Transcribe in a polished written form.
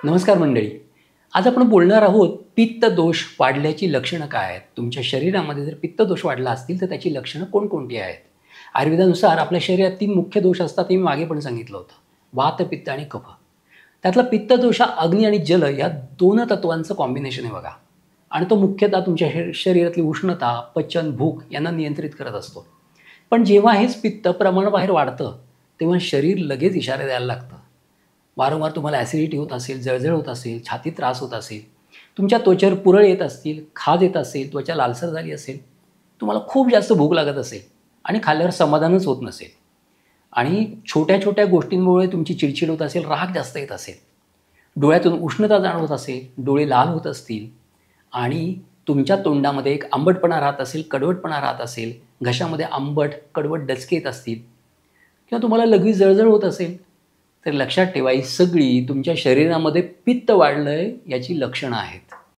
नमस्कार मंडळी. आज आपण बोलणार आहोत पित्त दोष वाढल्याची लक्षणं काय आहेत? तुमच्या शरीरामध्ये जर पित्त दोष वाढला असतील तर त्याची लक्षणं कोणकोणती आहेत? आयुर्वेदानुसार आपल्या शरीरात 3 मुख्य दोष असतात हे मी मागे पण सांगितलं होतं. वात, पित्त आणि कफ. त्यातला पित्त दोष हा अग्नी आणि जल या 2 तत्वांचं कॉम्बिनेशन आहे बघा. आणि तो मुख्यतः तुमच्या शरीरातली उष्णता, पचन, भूक यांना नियंत्रित करत असतो. पण जेव्हा हेच पित्त प्रमाणाबाहेर वाढतं, तेव्हा शरीर लगेच इशारे द्यायला लागतं. वारंवार तुम्हाला ॲसिडिटी होत असेल, जळजळ होत असेल, छातीत त्रास होत असेल, तुमच्या त्वचेवर पुरळ येत असतील, खाज येत असेल, त्वचा लालसर झाली असेल, तुम्हाला खूप जास्त भूक लागत असेल आणि खाल्ल्यावर समाधानच होत नसेल आणि छोट्या-छोट्या गोष्टींमुळे तुमची चिडचिड होत असेल, राग जास्त येत असेल, डोळ्यातून उष्णता जाणवत असेल, डोळे लाल होत असतील आणि तुमच्या तोंडामध्ये एक आंबटपणा राहत असेल, कडवटपणा राहत असेल, घशामध्ये आंबट, कडवट डचके येत असतील किंवा तुम्हाला लघवी जळजळ होत असेल, तर लक्षात ठेवा ही सगळी तुमच्या शरीरामध्ये पित्त वाढलंय याची लक्षणं आहेत.